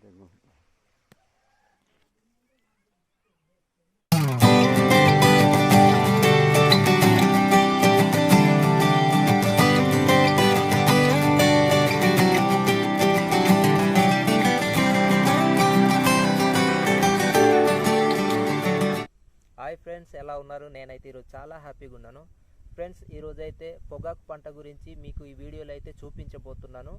Hi friends, ఎలా ఉన్నారు? నేనైతే ఈరోజు చాలా హ్యాపీగా ఉన్నాను. ఫ్రెండ్స్, ఈరోజైతే పొగాకు పంట గురించి మీకు ఈ వీడియోలో అయితే చూపించబోతున్నాను.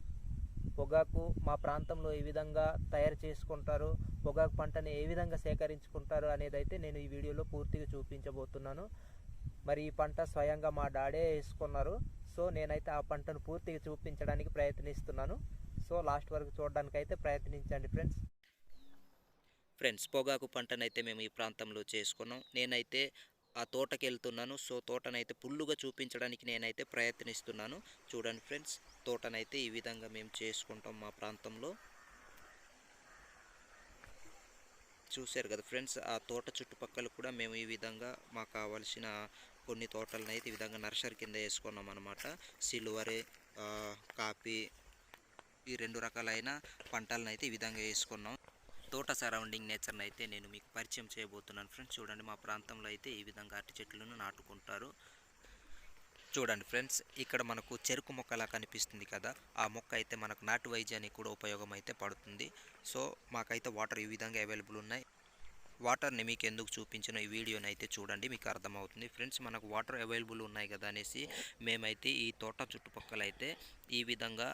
పొగాకు మా ప్రాంతంలో ఏ విధంగా తయారు చేసుకుంటారు, పొగాకు పంటని ఏ విధంగా సేకరించుకుంటారు అనేది అయితే నేను ఈ వీడియోలో పూర్తిగా చూపించబోతున్నాను. మరి ఈ పంట స్వయంగా మా డాడే వేసుకున్నారు. సో నేనైతే ఆ పంటను పూర్తిగా చూపించడానికి ప్రయత్నిస్తున్నాను. సో లాస్ట్ వరకు చూడడానికి అయితే ప్రయత్నించండి ఫ్రెండ్స్. పొగాకు పంటనైతే మేము ఈ ప్రాంతంలో చేసుకున్నాం. నేనైతే ఆ తోటకి వెళ్తున్నాను. సో తోటనైతే ఫుల్లుగా చూపించడానికి నేనైతే ప్రయత్నిస్తున్నాను. చూడండి ఫ్రెండ్స్, తోటనైతే ఈ విధంగా మేము చేసుకుంటాం మా ప్రాంతంలో. చూశారు కదా ఫ్రెండ్స్, ఆ తోట చుట్టుపక్కల కూడా మేము ఈ విధంగా మాకు కావాల్సిన కొన్ని తోటలను అయితే ఈ విధంగా నర్సరీ కింద వేసుకున్నాం అనమాట. సిల్వర్, కాఫీ, ఈ 2 రకాలైన పంటలను అయితే ఈ విధంగా వేసుకున్నాం. తోట సరౌండింగ్ నేచర్ని అయితే నేను మీకు పరిచయం చేయబోతున్నాను ఫ్రెండ్స్. చూడండి, మా ప్రాంతంలో అయితే ఈ విధంగా అరటి చెట్లను నాటుకుంటారు. చూడండి ఫ్రెండ్స్, ఇక్కడ మనకు చెరుకు మొక్కలా కనిపిస్తుంది కదా, ఆ మొక్క అయితే మనకు నాటు వైద్యానికి కూడా ఉపయోగం అయితే పడుతుంది. సో మాకైతే వాటర్ ఈ విధంగా అవైలబుల్ ఉన్నాయి. వాటర్ని మీకు ఎందుకు చూపించిన ఈ వీడియోని అయితే చూడండి, మీకు అర్థమవుతుంది ఫ్రెండ్స్. మనకు వాటర్ అవైలబుల్ ఉన్నాయి కదా అనేసి మేమైతే ఈ తోట చుట్టుపక్కల అయితే ఈ విధంగా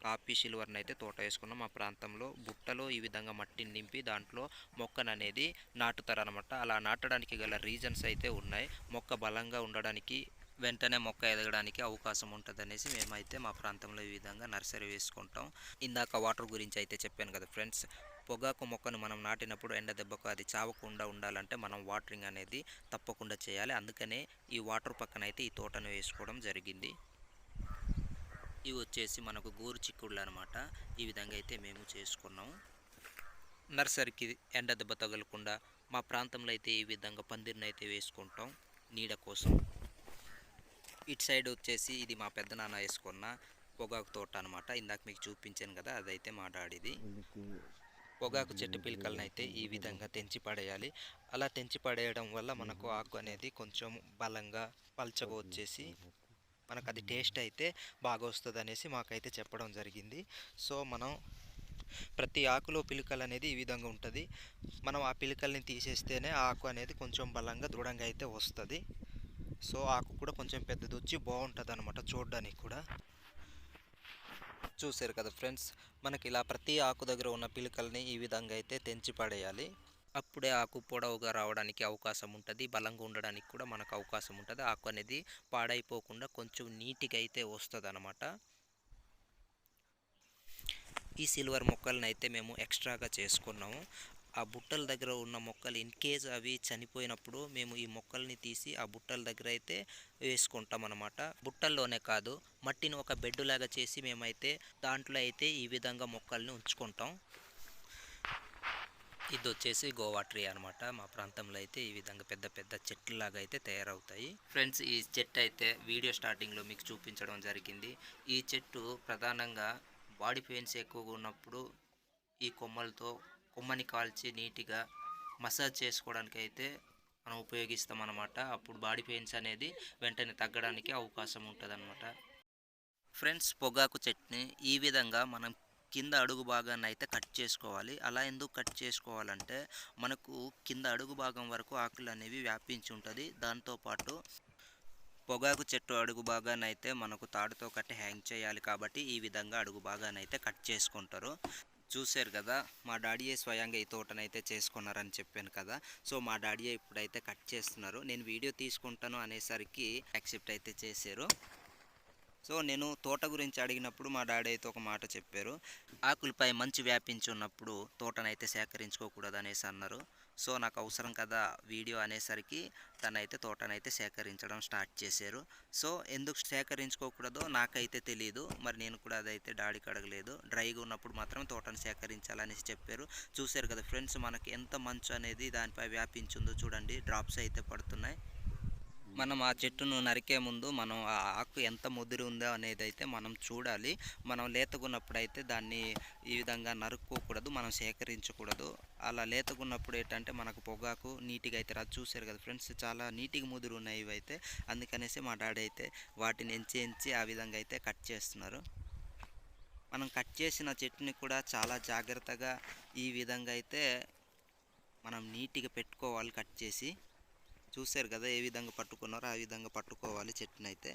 కాఫీ సిల్వర్ని అయితే తోట వేసుకున్నాం. మా ప్రాంతంలో బుట్టలో ఈ విధంగా మట్టిని నింపి దాంట్లో మొక్కను అనేది నాటుతారనమాట. అలా నాటడానికి గల రీజన్స్ అయితే ఉన్నాయి. మొక్క బలంగా ఉండడానికి, వెంటనే మొక్క ఎదగడానికి అవకాశం ఉంటుంది అనేసి మేమైతే మా ప్రాంతంలో ఈ విధంగా నర్సరీ వేసుకుంటాం. ఇందాక వాటర్ గురించి అయితే చెప్పాను కదా ఫ్రెండ్స్. పొగాకు మొక్కను మనం నాటినప్పుడు ఎండ దెబ్బకు అది చావకుండా ఉండాలంటే మనం వాటరింగ్ అనేది తప్పకుండా చేయాలి. అందుకనే ఈ వాటర్ పక్కన అయితే ఈ తోటను వేసుకోవడం జరిగింది. ఇవి వచ్చేసి మనకు గోరు చిక్కుళ్ళు అనమాట. ఈ విధంగా అయితే మేము చేసుకున్నాము. నర్సరీకి ఎండ దెబ్బ తగలకుండా మా ప్రాంతంలో అయితే ఈ విధంగా పందిరిని అయితే వేసుకుంటాం నీడ కోసం. ఇటు సైడ్ వచ్చేసి ఇది మా పెద్దనాన్న వేసుకున్న పొగాకు తోట అనమాట. ఇందాక మీకు చూపించాను కదా, అదైతే మా డాడీది. పొగాకు చెట్టు పిలకలను అయితే ఈ విధంగా తెంచి పడేయాలి. అలా తెంచి పడేయడం వల్ల మనకు ఆకు అనేది కొంచెం బలంగా పల్చగా వచ్చేసి మనకు అది టేస్ట్ అయితే బాగా వస్తుంది అనేసి మాకైతే చెప్పడం జరిగింది. సో మనం ప్రతి ఆకులో పిలకలు అనేది ఈ విధంగా ఉంటుంది. మనం ఆ పిలకల్ని తీసేస్తేనే ఆకు అనేది కొంచెం బలంగా దృఢంగా అయితే వస్తుంది. సో ఆకు కూడా కొంచెం పెద్దది వచ్చి బాగుంటుంది అనమాట చూడడానికి కూడా. చూసారు కదా ఫ్రెండ్స్, మనకి ఇలా ప్రతి ఆకు దగ్గర ఉన్న పిలకల్ని ఈ విధంగా అయితే తెంచి పడేయాలి. అప్పుడే ఆకు పొడవుగా రావడానికి అవకాశం ఉంటుంది, బలంగా ఉండడానికి కూడా మనకు అవకాశం ఉంటుంది. ఆకు అనేది పాడైపోకుండా కొంచెం నీట్గా అయితే వస్తుంది అనమాట. ఈ సిల్వర్ మొక్కలను అయితే మేము ఎక్స్ట్రాగా చేసుకున్నాము. ఆ బుట్టల దగ్గర ఉన్న మొక్కలు ఇన్ కేస్ అవి చనిపోయినప్పుడు మేము ఈ మొక్కల్ని తీసి ఆ బుట్టల దగ్గర అయితే వేసుకుంటాం అనమాట. బుట్టల్లోనే కాదు, మట్టిని ఒక బెడ్ లాగా చేసి మేమైతే దాంట్లో అయితే ఈ విధంగా మొక్కల్ని ఉంచుకుంటాం. ఇది వచ్చేసి గోవా ట్రీ అనమాట. మా ప్రాంతంలో అయితే ఈ విధంగా పెద్ద పెద్ద చెట్లులాగా అయితే తయారవుతాయి ఫ్రెండ్స్. ఈ చెట్టు అయితే వీడియో స్టార్టింగ్లో మీకు చూపించడం జరిగింది. ఈ చెట్టు ప్రధానంగా బాడీ పెయిన్స్ ఎక్కువగా ఉన్నప్పుడు ఈ కొమ్మని కాల్చి నీట్గా మసాజ్ చేసుకోవడానికి అయితే మనం ఉపయోగిస్తాం అనమాట. అప్పుడు బాడీ పెయిన్స్ అనేది వెంటనే తగ్గడానికి అవకాశం ఉంటుంది అనమాట. ఫ్రెండ్స్, పొగాకు చెట్టుని ఈ విధంగా మనం కింద అడుగు భాగాన్ని అయితే కట్ చేసుకోవాలి. అలా ఎందుకు కట్ చేసుకోవాలంటే మనకు కింద అడుగు భాగం వరకు ఆకులు అనేవి వ్యాపించి ఉంటుంది. దాంతోపాటు పొగాకు చెట్టు అడుగు భాగాన్ని అయితే మనకు తాడుతో కట్టి హ్యాంగ్ చేయాలి. కాబట్టి ఈ విధంగా అడుగు భాగాన్ని అయితే కట్ చేసుకుంటారు. చూశారు కదా, మా డాడీయే స్వయంగా ఈ తోటనైతే చేసుకున్నారని చెప్పాను కదా. సో మా డాడీయే ఇప్పుడైతే కట్ చేస్తున్నారు. నేను వీడియో తీసుకుంటాను అనేసరికి యాక్సెప్ట్ అయితే చేశారు. సో నేను తోట గురించి అడిగినప్పుడు మా డాడీ అయితే ఒక మాట చెప్పారు. ఆకులపై మంచు వ్యాపించి ఉన్నప్పుడు తోటనైతే సేకరించుకోకూడదు అనేసి అన్నారు. సో నాకు అవసరం కదా వీడియో అనేసరికి తనైతే తోటనైతే సేకరించడం స్టార్ట్ చేశారు. సో ఎందుకు సేకరించుకోకూడదో నాకైతే తెలియదు. మరి నేను కూడా అదైతే డాడీకి అడగలేదు. డ్రైగా ఉన్నప్పుడు మాత్రం తోటను సేకరించాలనేసి చెప్పారు. చూశారు కదా ఫ్రెండ్స్, మనకి ఎంత మంచు అనేది దానిపై వ్యాపించిందో చూడండి. డ్రాప్స్ అయితే పడుతున్నాయి. మనం ఆ చెట్టును నరికే ముందు మనం ఆ ఆకు ఎంత ముదిరి ఉందో అనేది అయితే మనం చూడాలి. మనం లేతగున్నప్పుడైతే దాన్ని ఈ విధంగా నరుక్కోకూడదు. మనం సేకరించకూడదు. అలా లేతగున్నప్పుడు ఏంటంటే మనకు పొగాకు నీట్‌గా అయితే రాదు. చూసారు కదా ఫ్రెండ్స్, చాలా నీట్‌గా ముదిరి ఉన్నాయి ఇవైతే. అందుకనేసి మా డాడీ అయితే వాటిని ఎంచి ఎంచి ఆ విధంగా అయితే కట్ చేస్తున్నారు. మనం కట్ చేసిన చెట్టుని కూడా చాలా జాగ్రత్తగా ఈ విధంగా అయితే మనం నీట్‌గా పెట్టుకోవాలి కట్ చేసి. చూసారు కదా ఏ విధంగా పట్టుకున్నారో ఆ విధంగా పట్టుకోవాలి చెట్టునైతే.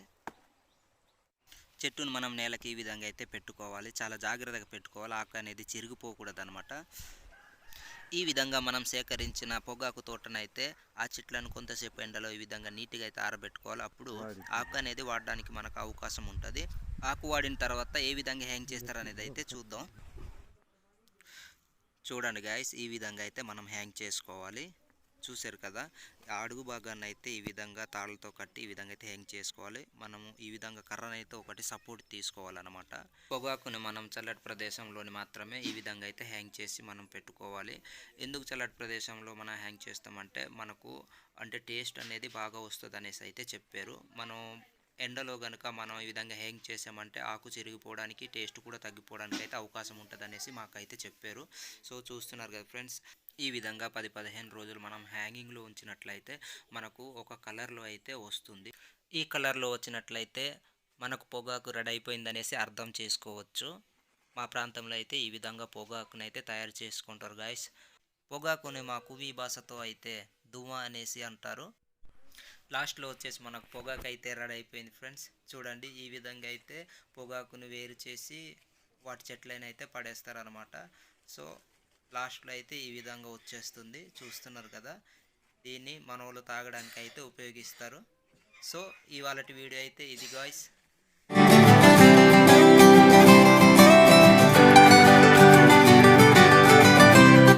చెట్టును మనం నేలకి ఈ విధంగా అయితే పెట్టుకోవాలి. చాలా జాగ్రత్తగా పెట్టుకోవాలి. ఆకు అనేది చిరిగిపోకూడదనమాట. ఈ విధంగా మనం సేకరించిన పొగాకు తోటనైతే ఆ చెట్లను కొంతసేపు ఎండలో ఈ విధంగా నీట్‌గా అయితే ఆరబెట్టుకోవాలి. అప్పుడు ఆకు అనేది వాడడానికి మనకు అవకాశం ఉంటది. ఆకు వాడిన తర్వాత ఏ విధంగా హ్యాంగ్ చేస్తారనేది అయితే చూద్దాం. చూడండి గాయ్స్, ఈ విధంగా అయితే మనం హ్యాంగ్ చేసుకోవాలి. చూసారు కదా, ఆ అడుగు భాగాన్ని అయితే ఈ విధంగా తాళ్ళతో కట్టి ఈ విధంగా అయితే హ్యాంగ్ చేసుకోవాలి. మనము ఈ విధంగా కర్రనైతే ఒకటి సపోర్ట్ తీసుకోవాలన్నమాట. పొగాకుని మనం చల్లటి ప్రదేశంలోని మాత్రమే ఈ విధంగా అయితే హ్యాంగ్ చేసి మనం పెట్టుకోవాలి. ఎందుకు చల్లటి ప్రదేశంలో మనం హ్యాంగ్ చేస్తామంటే మనకు అంటే టేస్ట్ అనేది బాగా వస్తుంది అనేసి అయితే చెప్పారు. మనం ఎండలో గనుక మనం ఈ విధంగా హ్యాంగ్ చేసామంటే ఆకు చిరిగిపోవడానికి, టేస్ట్ కూడా తగ్గిపోవడానికి అయితే అవకాశం ఉంటుంది అనేసి మాకైతే చెప్పారు. సో చూస్తున్నారు కదా ఫ్రెండ్స్, ఈ విధంగా 10-15 రోజులు మనం హ్యాంగింగ్లో ఉంచినట్లయితే మనకు ఒక కలర్లో అయితే వస్తుంది. ఈ కలర్లో వచ్చినట్లయితే మనకు పొగాకు రెడీ అయిపోయిందనేసి అర్థం చేసుకోవచ్చు. మా ప్రాంతంలో అయితే ఈ విధంగా పొగాకునైతే తయారు చేసుకుంటారు గాయస్. పొగాకుని మా కువి భాషతో అయితే దువ్వ అనేసి అంటారు. లాస్ట్లో వచ్చేసి మనకు పొగాకు అయితే రెడీ అయిపోయింది ఫ్రెండ్స్. చూడండి, ఈ విధంగా అయితే పొగాకును వేరు చేసి వాటి చెట్లైన అయితే పడేస్తారనమాట. సో లాస్ట్లో అయితే ఈ విధంగా వచ్చేస్తుంది. చూస్తున్నారు కదా, దీన్ని మనోళ్ళు తాగడానికి అయితే ఉపయోగిస్తారు. సో ఇవాళటి వీడియో అయితే ఇది గాయ్స్.